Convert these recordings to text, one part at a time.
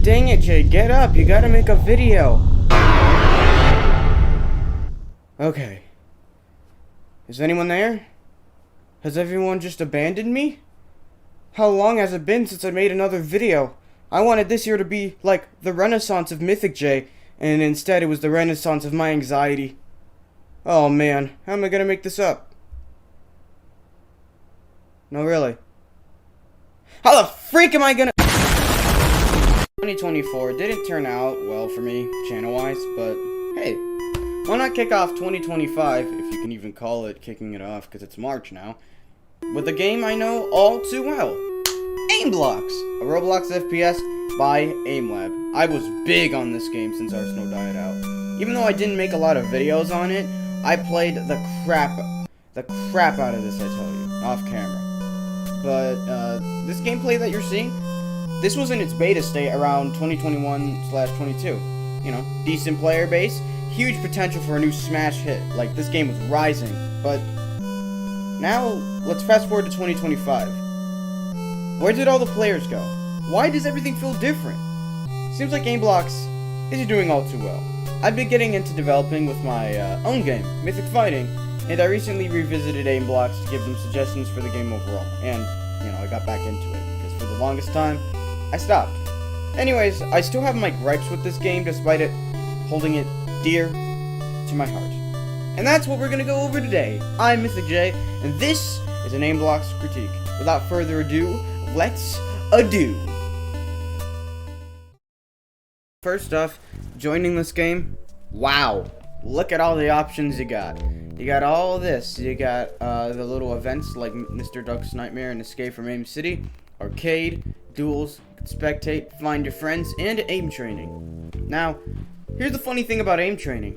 dang it, Jay, get up. You gotta make a video. Okay. Is anyone there? Has everyone just abandoned me? How long has it been since I made another video? I wanted this year to be like the renaissance of Mythic J, and instead it was the renaissance of my anxiety. Oh man, how am I gonna make this up? No, really. How the freak am I gonna... 2024 didn't turn out well for me, channel-wise, but hey, why not kick off 2025, if you can even call it kicking it off, because it's March now, with a game I know all too well. Aimblox, a Roblox FPS by AimLab. I was big on this game since Arsenal died out. Even though I didn't make a lot of videos on it, I played the crap out of this, I tell you, off camera. But, this gameplay that you're seeing, this was in its beta state around 2021/22. You know, decent player base, huge potential for a new smash hit. Like, this game was rising. But, now, let's fast forward to 2025. Where did all the players go? Why does everything feel different? Seems like Aimblox isn't doing all too well. I've been getting into developing with my own game, Mythic Fighting, and I recently revisited Aimblox to give them suggestions for the game overall. And, you know, I got back into it, because for the longest time, I stopped. Anyways, I still have my gripes with this game, despite it holding it dear to my heart. And that's what we're gonna go over today. I'm Mythic J, and this is an Aimblox critique. Without further ado, let's ado. First off, joining this game, wow, look at all the options you got. You got all this. You got the little events like Mr. Duck's Nightmare and Escape from Aim City, Arcade, Duels, Spectate, Find Your Friends, and Aim Training. Now, here's the funny thing about Aim Training.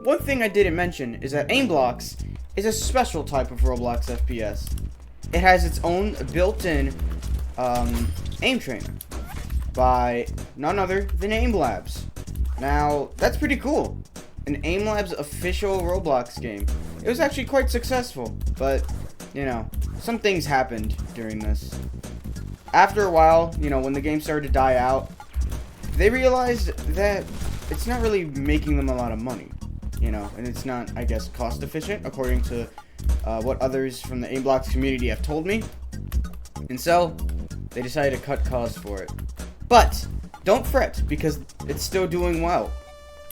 One thing I didn't mention is that Aimblox is a special type of Roblox FPS. It has its own built-in aim trainer by none other than AimLabs. Now, that's pretty cool. An AimLabs official Roblox game. It was actually quite successful, but, you know, some things happened during this. After a while, you know, when the game started to die out, they realized that it's not really making them a lot of money, you know, and it's not, I guess, cost efficient, according to what others from the Aimblox community have told me. And so, they decided to cut costs for it. But, don't fret, because it's still doing well.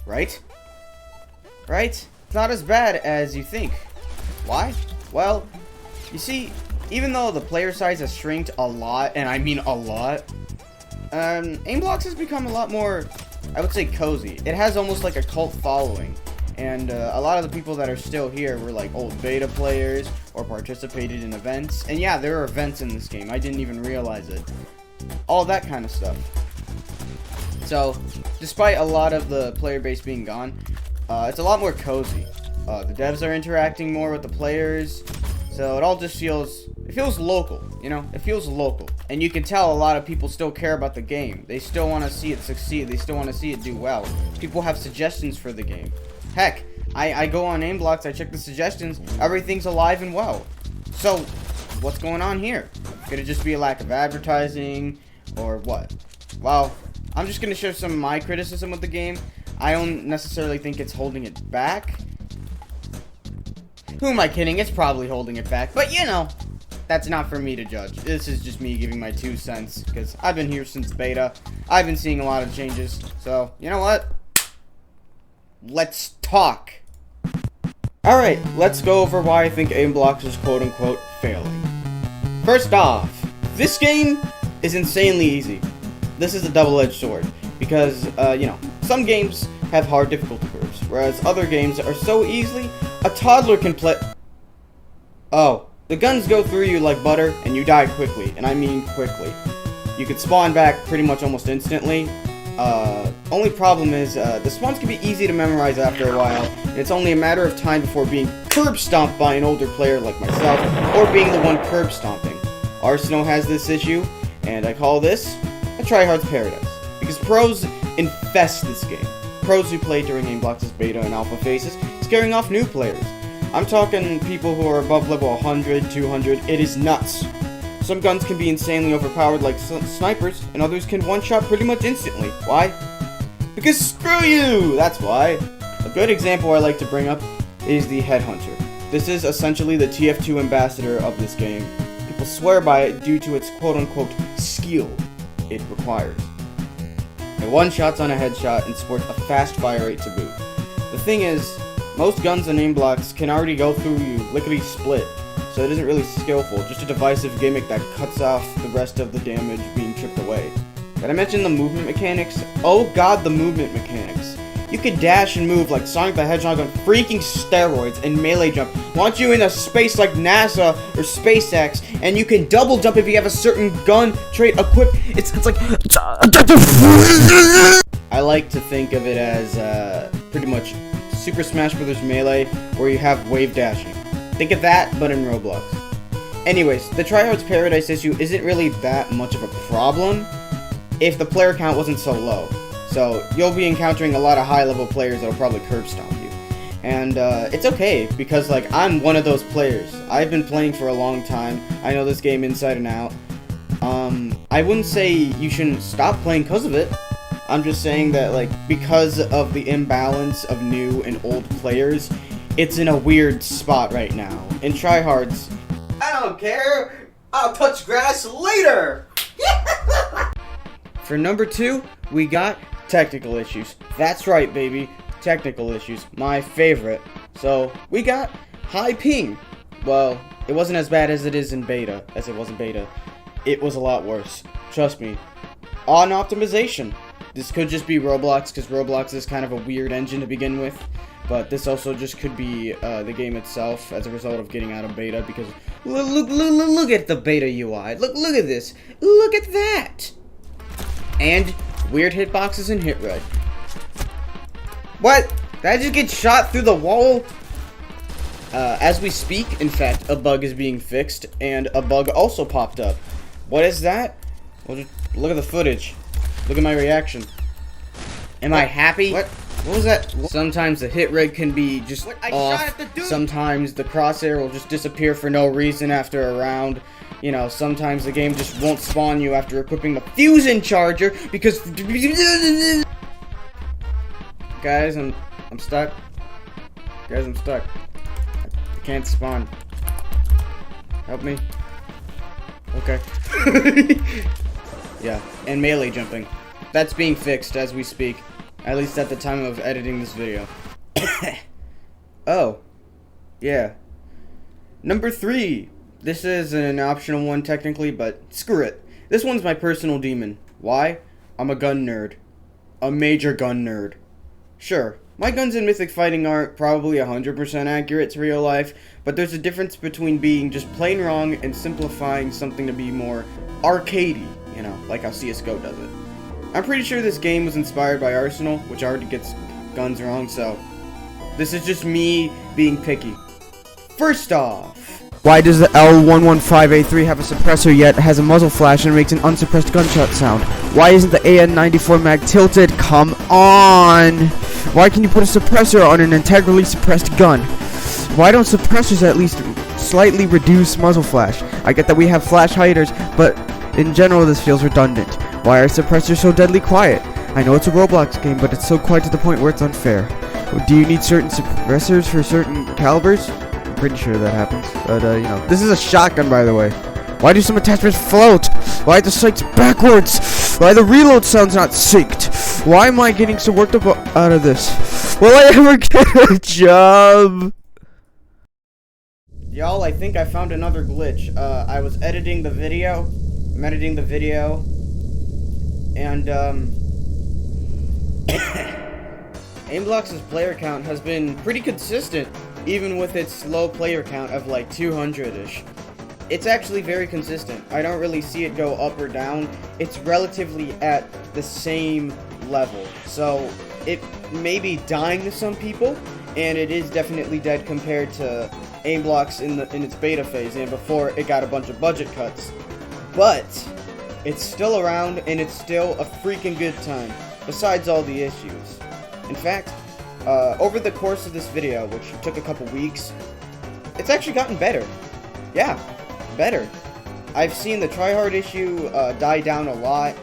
Right? Right? It's not as bad as you think. Why? Well, you see, even though the player size has shrinked a lot, and I mean a lot, Aimblox has become a lot more, I would say, cozy. It has almost like a cult following. And a lot of the people that are still here were like old beta players or participated in events. And yeah, there are events in this game. I didn't even realize it. All that kind of stuff. So, despite a lot of the player base being gone, it's a lot more cozy. The devs are interacting more with the players. So it all just feels local, you know? It feels local. And you can tell a lot of people still care about the game. They still want to see it succeed. They still want to see it do well. People have suggestions for the game. Heck, I go on Aimblox, I check the suggestions, everything's alive and well. So, what's going on here? Could it just be a lack of advertising, or what? Well, I'm just going to share some of my criticism of the game. I don't necessarily think it's holding it back. Who am I kidding? It's probably holding it back, but you know, that's not for me to judge. This is just me giving my 2 cents, because I've been here since beta. I've been seeing a lot of changes, so, you know what? Let's talk. Alright, let's go over why I think Aimblox is quote-unquote failing. First off, this game is insanely easy. This is a double-edged sword, because, you know, some games have hard difficulty curves, whereas other games are so easily, a toddler can play... Oh, the guns go through you like butter, and you die quickly, and I mean quickly. You can spawn back pretty much almost instantly. Only problem is, the spawns can be easy to memorize after a while, and it's only a matter of time before being curb stomped by an older player like myself, or being the one curb stomping. Arsenal has this issue, and I call this a tryhard's paradise, because pros infest this game. Pros who played during Aimblox's beta and alpha phases, scaring off new players. I'm talking people who are above level 100, 200, it is nuts. Some guns can be insanely overpowered like snipers, and others can one-shot pretty much instantly. Why? Because screw you! That's why. A good example I like to bring up is the Headhunter. This is essentially the TF2 ambassador of this game. People swear by it due to its quote-unquote skill it requires. It one-shots on a headshot and sports a fast fire rate to boot. The thing is, most guns and Aimblox can already go through you lickety-split, so it isn't really skillful, just a divisive gimmick that cuts off the rest of the damage being chipped away. Did I mention the movement mechanics? Oh god, the movement mechanics. You can dash and move like Sonic the Hedgehog on freaking steroids and melee jump. Launch you into space like NASA or SpaceX, and you can double jump if you have a certain gun trait equipped. It's like... I like to think of it as pretty much Super Smash Bros. Melee, where you have wave dashing. Think of that, but in Roblox. Anyways, the Tryhard's Paradise issue isn't really that much of a problem if the player count wasn't so low. So, you'll be encountering a lot of high-level players that'll probably curb stomp you. And, it's okay, because, like, I'm one of those players. I've been playing for a long time. I know this game inside and out. I wouldn't say you shouldn't stop playing because of it. I'm just saying that, like, because of the imbalance of new and old players, it's in a weird spot right now. And tryhards, I don't care! I'll touch grass later! For number 2, we got technical issues. That's right, baby. Technical issues. My favorite. So, we got high ping. Well, it wasn't as bad as it is in beta. As it was in beta. It was a lot worse. Trust me. On optimization. This could just be Roblox, because Roblox is kind of a weird engine to begin with. But this also just could be the game itself as a result of getting out of beta, because look at the beta UI. Look at this. Look at that. And weird hitboxes and hit rate. What? Did I just get shot through the wall? As we speak, in fact, a bug is being fixed, and a bug also popped up. What is that? Well, just look at the footage. Look at my reaction. Am I happy? What was that? Sometimes the hit rate can be just off. Sometimes the crosshair will just disappear for no reason after a round. You know, sometimes the game just won't spawn you after equipping the fusion charger because... Guys, I'm stuck. Guys, I'm stuck. I can't spawn. Help me. Okay. Yeah, and melee jumping. That's being fixed as we speak. At least at the time of editing this video. Oh. Yeah. Number 3. This is an optional one technically, but screw it. This one's my personal demon. Why? I'm a gun nerd. A major gun nerd. Sure, my guns in Mythic Fighting aren't probably 100% accurate to real life, but there's a difference between being just plain wrong and simplifying something to be more arcadey, you know, like how CSGO does it. I'm pretty sure this game was inspired by Arsenal, which already gets guns wrong, so this is just me being picky. First off, why does the L115A3 have a suppressor yet has a muzzle flash and makes an unsuppressed gunshot sound? Why isn't the AN94 mag tilted? Come on! Why can you put a suppressor on an integrally suppressed gun? Why don't suppressors at least slightly reduce muzzle flash? I get that we have flash hiders, but in general this feels redundant. Why are suppressors so deadly quiet? I know it's a Roblox game, but it's so quiet to the point where it's unfair. Do you need certain suppressors for certain calibers? Pretty sure that happens, but you know, this is a shotgun, by the way. Why do some attachments float? Why are the sights backwards? Why the reload sound's not synced? Why am I getting so worked up out of this? Will I ever get a job? Y'all, I think I found another glitch. I was editing the video. I'm editing the video, and Aimblox's player count has been pretty consistent, even with its low player count of like 200-ish. It's actually very consistent. I don't really see it go up or down. It's relatively at the same level. So it may be dying to some people, and it is definitely dead compared to Aimblox in its beta phase and before it got a bunch of budget cuts. But it's still around, and it's still a freaking good time, besides all the issues. In fact, over the course of this video, which took a couple weeks, it's actually gotten better. Yeah, better. I've seen the tryhard issue die down a lot.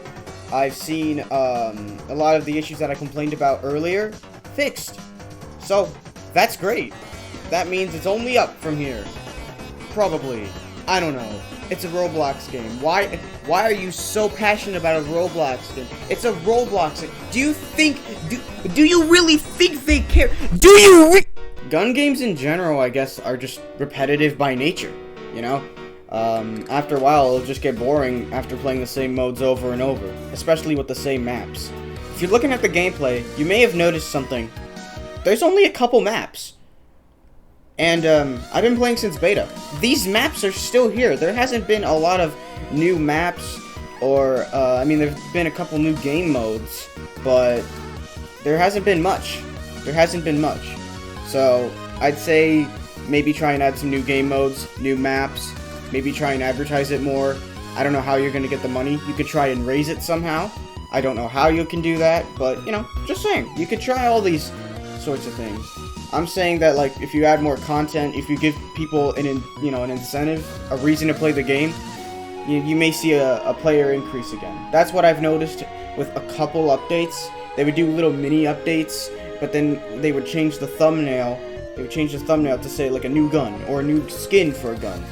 I've seen a lot of the issues that I complained about earlier fixed. So, that's great. That means it's only up from here. Probably. I don't know. It's a Roblox game. Why are you so passionate about a Roblox game? It's a Roblox game. Do you think, do you really think they care? Do you Gun games in general, I guess, are just repetitive by nature, you know? After a while, it'll just get boring after playing the same modes over and over, especially with the same maps. If you're looking at the gameplay, you may have noticed something. There's only a couple maps. And, I've been playing since beta. These maps are still here. There hasn't been a lot of new maps, or, I mean, there's been a couple new game modes, but there hasn't been much. There hasn't been much. So, I'd say maybe try and add some new game modes, new maps, maybe try and advertise it more. I don't know how you're gonna get the money. You could try and raise it somehow. I don't know how you can do that, but, you know, just saying. You could try all these sorts of things. I'm saying that, like, if you add more content, if you give people an incentive, a reason to play the game, you may see a player increase again. That's what I've noticed with a couple updates. They would do little mini updates, but then they would change the thumbnail. They would change the thumbnail to say, like, a new gun or a new skin for a gun.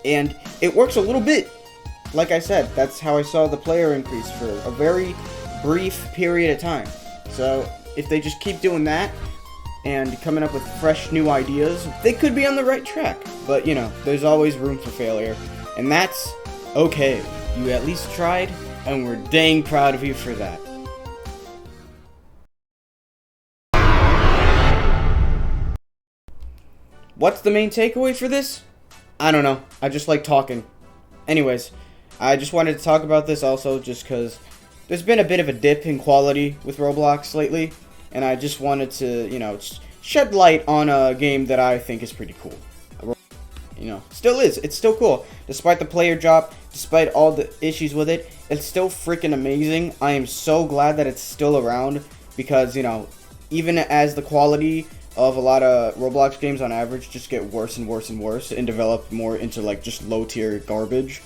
And it works a little bit. Like I said, that's how I saw the player increase for a very brief period of time. So, if they just keep doing that, and coming up with fresh new ideas, they could be on the right track. But, you know, there's always room for failure. And that's okay. You at least tried, and we're dang proud of you for that. What's the main takeaway for this? I don't know. I just like talking. Anyways, I just wanted to talk about this also just because there's been a bit of a dip in quality with Roblox lately. And I just wanted to, you know, shed light on a game that I think is pretty cool. You know, still is. It's still cool. Despite the player drop, despite all the issues with it, it's still freaking amazing. I am so glad that it's still around because, you know, even as the quality of a lot of Roblox games on average just get worse and worse and worse and develop more into, like, just low-tier garbage,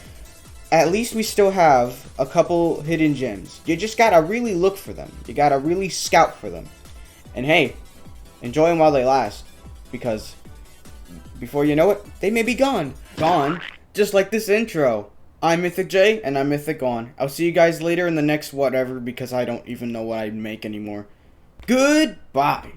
at least we still have a couple hidden gems. You just gotta really look for them. You gotta really scout for them. And hey, enjoy them while they last. Because before you know it, they may be gone. Gone, just like this intro. I'm Mythic J, and I'm Mythic Gone. I'll see you guys later in the next whatever, because I don't even know what I'd make anymore. Goodbye.